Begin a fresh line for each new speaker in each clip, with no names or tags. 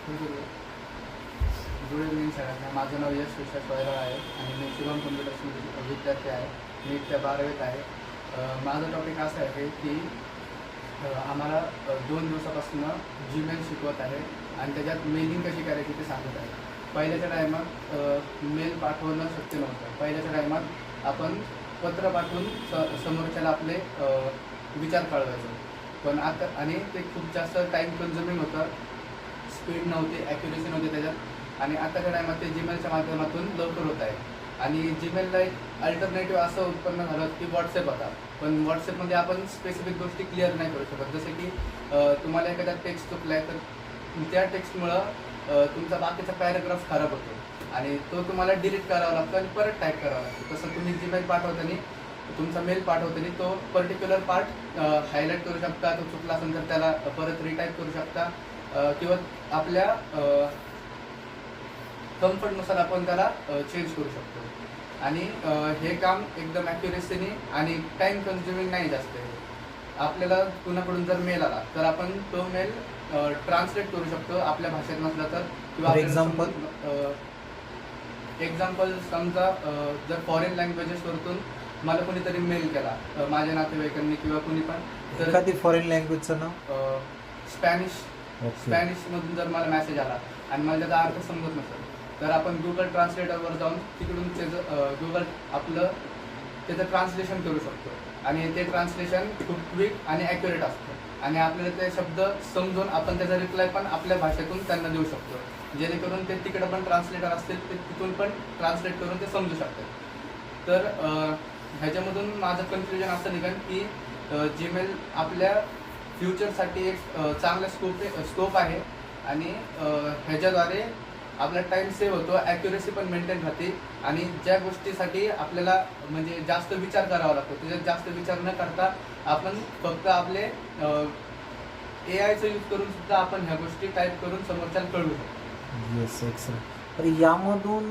Good evening सगळ्यांना. माझं नाव यश विश्वास वैराळ आहे आणि मी शिवम कम्प्युटर्समध्ये विद्यार्थी आहे. मी त्या 12वीत आहे. माझा टॉपिक असा आहे की आम्हाला 2 दिवसापासून जीमेल शिकवत आहे आणि त्याच्यात मेलिंग कशी करायची ते सांगत आहे. पहिल्याच्या टायमात मेल पाठवणं शक्य नव्हतं. पहिल्याच्या टायमात आपण पत्र पाठवून समोरच्याला आपले विचार कळवायचो. पण आता आणि ते खूप जास्त टाईम कन्झ्युमिंग होतं, स्पीड नव्हती, ॲक्युरेसी नव्हती त्याच्यात. आणि आताच्या टायमात ते जीमेलच्या माध्यमातून लवकर होत आहे. आणि जीमेलला एक अल्टरनेटिव्ह असं उत्पन्न झालं की व्हॉट्सअप होता. पण व्हॉट्सअपमध्ये आपण स्पेसिफिक गोष्टी क्लिअर नाही करू शकत. जसे की तुम्हाला एखादा टेक्स्ट चुकला आहे तर त्या टेक्स्टमुळं तुमचा बाकीचा पॅराग्राफ खराब होतो आणि तो तुम्हाला डिलीट करावा लागतो आणि परत टाईप करावा लागतो. तसं तुम्ही जीमेल पाठवताना, तुमचा मेल पाठवताना तो पर्टिक्युलर पार्ट हायलाईट करू शकता. तो चुकला असेल तर त्याला परत रिटाईप करू शकता किंवा आपल्या कम्फर्टनुसार आपण त्याला चेंज करू शकतो. आणि हे काम एकदम ॲक्युरेसीने आणि टाईम कन्झ्युमिंग नाही जास्त आहे. आपल्याला कुणाकडून जर मेल आला तर आपण तो मेल ट्रान्सलेट करू शकतो आपल्या भाषेत नसला तर. किंवा एक्झाम्पल समजा जर फॉरेन लँग्वेजेसवरतून मला कोणीतरी मेल केला, माझ्या नातेवाईकांनी किंवा कोणी पण, तर
एखादी फॉरेन लँग्वेजचं नाव
स्पॅनिशमधून जर मला मेसेज आला आणि मला त्याचा अर्थ समजत नसेल तर आपण गुगल ट्रान्सलेटरवर जाऊन तिकडून त्याचं ट्रान्सलेशन करू शकतो. आणि ते ट्रान्सलेशन खूप क्विक आणि ॲक्युरेट असतं आणि आपल्याला ते शब्द समजून आपण त्याचा रिप्लाय पण आपल्या भाषेतून त्यांना देऊ शकतो, जेणेकरून ते तिकडं पण ट्रान्सलेटर असतील ते तिथून पण ट्रान्सलेट करून ते समजू शकतात. तर ह्याच्यामधून माझं कन्क्ल्युजन असं निघेल की जीमेल आपल्या फ्युचरसाठी एक चांगला स्कोप आहे आणि ह्याच्याद्वारे आपला टाईम सेव्ह होतो, ॲक्युरेसी पण मेंटेन राहते. आणि ज्या गोष्टीसाठी आपल्याला म्हणजे जास्त विचार करावा लागतो त्याच्यात जास्त विचार न करता आपण फक्त आपले AIचा यूज करून सुद्धा आपण ह्या गोष्टी टाईप करून समोरच्याला कळवू शकतो.
Yes, excellent. तर यामधून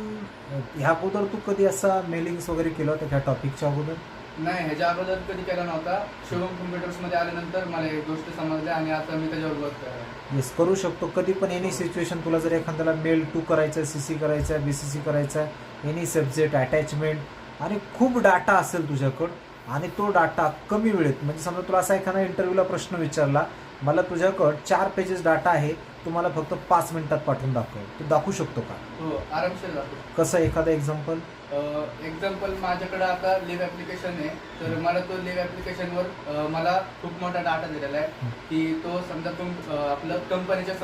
ह्या अगोदर तू कधी असा मेलिंग्स वगैरे केलं होतं ह्या टॉपिकच्या अगोदर?
नाही, ह्याच्या अगोदर कधी केला नव्हता. शिवम कम्प्युटर्समध्ये आल्यानंतर मला एक गोष्ट समजल्या आणि आता मी त्याच्यावर वर्क करायला.
येस, करू शकतो. कधी पण एनी सिच्युएशन तुला जर एखाद्याला मेल टू करायचा आहे, CC करायचा आहे, BCC करायचा आहे, एनी सब्जेक्ट अटॅचमेंट आणि खूप डाटा असेल तुझ्याकडं आणि तो डाटा कमी वेळेत, म्हणजे समजा तुला असा एखादा इंटरव्ह्यूला प्रश्न विचारला, मला तुझ्याकडं 4 पेजेस डाटा आहे, तुम्हाला फक्त 5 मिनिटात पाठवून दाखव, तू दाखवू शकतो का?
हो, आरामशीर दाखवू.
कसं, एखादं एक्झाम्पल?
एक्झाम्पल माझ्याकडे आता लिव्ह ॲप्लिकेशन आहे. तर मला तो लिव्ह ॲप्लिकेशनवर मला खूप मोठा डाटा दिलेला आहे की तो समजा आपलं कंपनीच्या